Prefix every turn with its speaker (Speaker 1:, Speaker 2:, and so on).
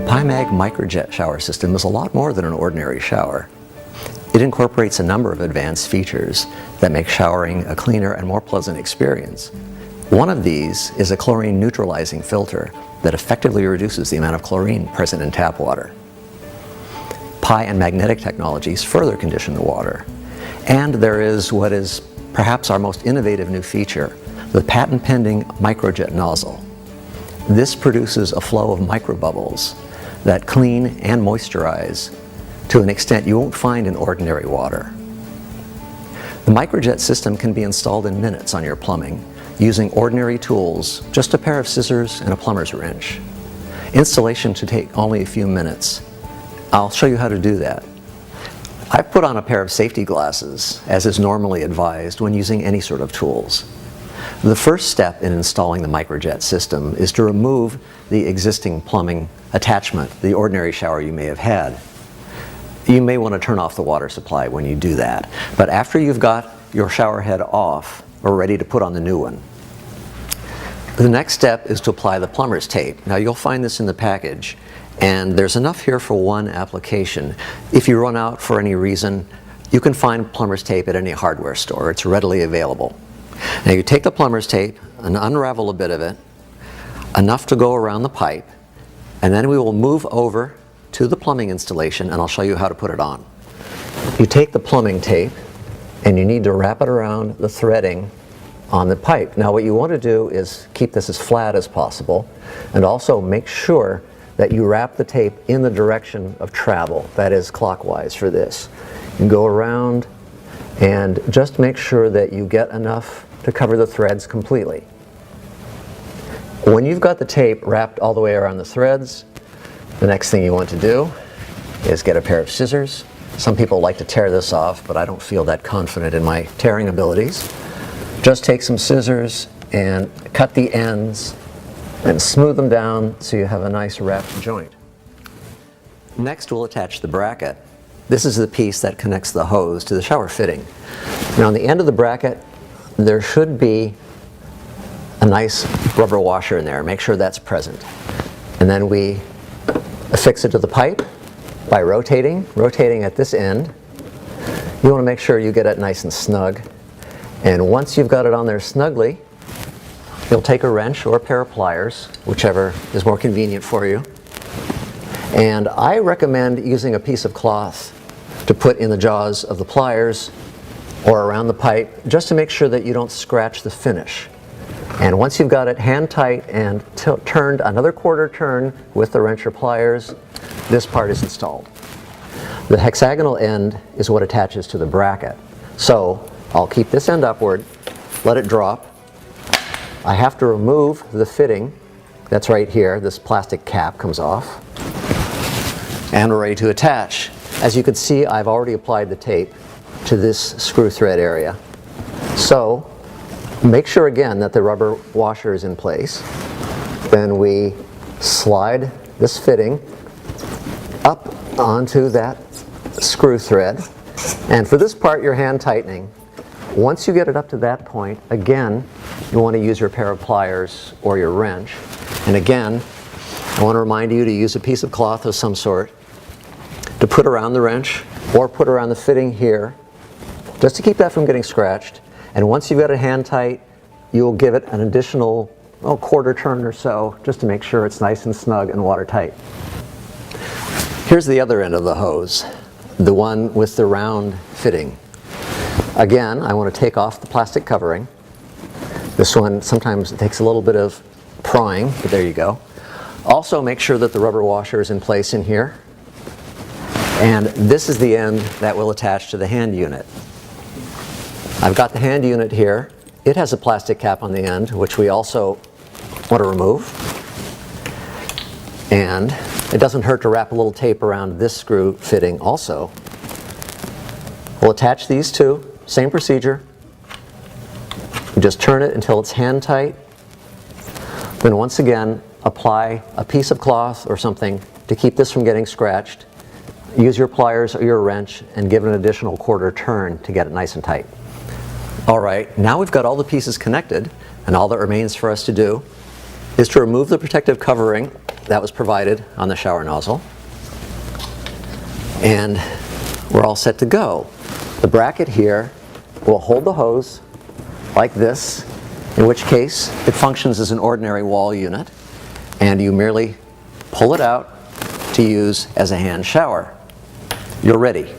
Speaker 1: PiMag MicroJet shower system is a lot more than an ordinary shower. It incorporates a number of advanced features that make showering a cleaner and more pleasant experience. One of these is a chlorine neutralizing filter that effectively reduces the amount of chlorine present in tap water. Pi and magnetic technologies further condition the water. And there is what is perhaps our most innovative new feature, the patent-pending MicroJet nozzle. This produces a flow of microbubbles that clean and moisturize to an extent you won't find in ordinary water. The MicroJet system can be installed in minutes on your plumbing using ordinary tools, just a pair of scissors and a plumber's wrench. Installation should take only a few minutes. I'll show you how to do that. I've put on a pair of safety glasses, as is normally advised when using any sort of tools. The first step in installing the MicroJet system is to remove the existing plumbing attachment, the ordinary shower you may have had. You may want to turn off the water supply when you do that, but after you've got your shower head off, we're ready to put on the new one. The next step is to apply the plumber's tape. Now you'll find this in the package, and there's enough here for one application. If you run out for any reason, you can find plumber's tape at any hardware store. It's readily available. Now you take the plumber's tape and unravel a bit of it, enough to go around the pipe, and then we will move over to the plumbing installation and I'll show you how to put it on. You take the plumbing tape and you need to wrap it around the threading on the pipe. Now what you want to do is keep this as flat as possible and also make sure that you wrap the tape in the direction of travel, that is clockwise for this. You go around and just make sure that you get enough to cover the threads completely. When you've got the tape wrapped all the way around the threads, the next thing you want to do is get a pair of scissors. Some people like to tear this off, but I don't feel that confident in my tearing abilities. Just take some scissors and cut the ends and smooth them down so you have a nice wrapped joint. Next we'll attach the bracket. This is the piece that connects the hose to the shower fitting. Now on the end of the bracket there should be a nice rubber washer in there. Make sure that's present. And then we affix it to the pipe by rotating at this end. You want to make sure you get it nice and snug. And once you've got it on there snugly, you'll take a wrench or a pair of pliers, whichever is more convenient for you. And I recommend using a piece of cloth to put in the jaws of the pliers or around the pipe, just to make sure that you don't scratch the finish. And once you've got it hand tight and turned another quarter turn with the wrench or pliers, this part is installed. The hexagonal end is what attaches to the bracket. So I'll keep this end upward, let it drop. I have to remove the fitting that's right here. This plastic cap comes off. And we're ready to attach. As you can see, I've already applied the tape to this screw thread area. So make sure again that the rubber washer is in place. Then we slide this fitting up onto that screw thread. And for this part, you're hand tightening. Once you get it up to that point, again, you want to use your pair of pliers or your wrench. And again, I want to remind you to use a piece of cloth of some sort to put around the wrench or put around the fitting here, just to keep that from getting scratched. And once you've got it hand tight, you'll give it an additional quarter turn or so, just to make sure it's nice and snug and watertight. Here's the other end of the hose, the one with the round fitting. Again, I want to take off the plastic covering. This one sometimes it takes a little bit of prying, but there you go. Also make sure that the rubber washer is in place in here. And this is the end that will attach to the hand unit. I've got the hand unit here. It has a plastic cap on the end, which we also want to remove. And it doesn't hurt to wrap a little tape around this screw fitting also. We'll attach these two, same procedure. You just turn it until it's hand tight. Then once again, apply a piece of cloth or something to keep this from getting scratched. Use your pliers or your wrench and give it an additional quarter turn to get it nice and tight. All right, now we've got all the pieces connected, and all that remains for us to do is to remove the protective covering that was provided on the shower nozzle. And we're all set to go. The bracket here will hold the hose like this, in which case it functions as an ordinary wall unit, and you merely pull it out to use as a hand shower. You're ready.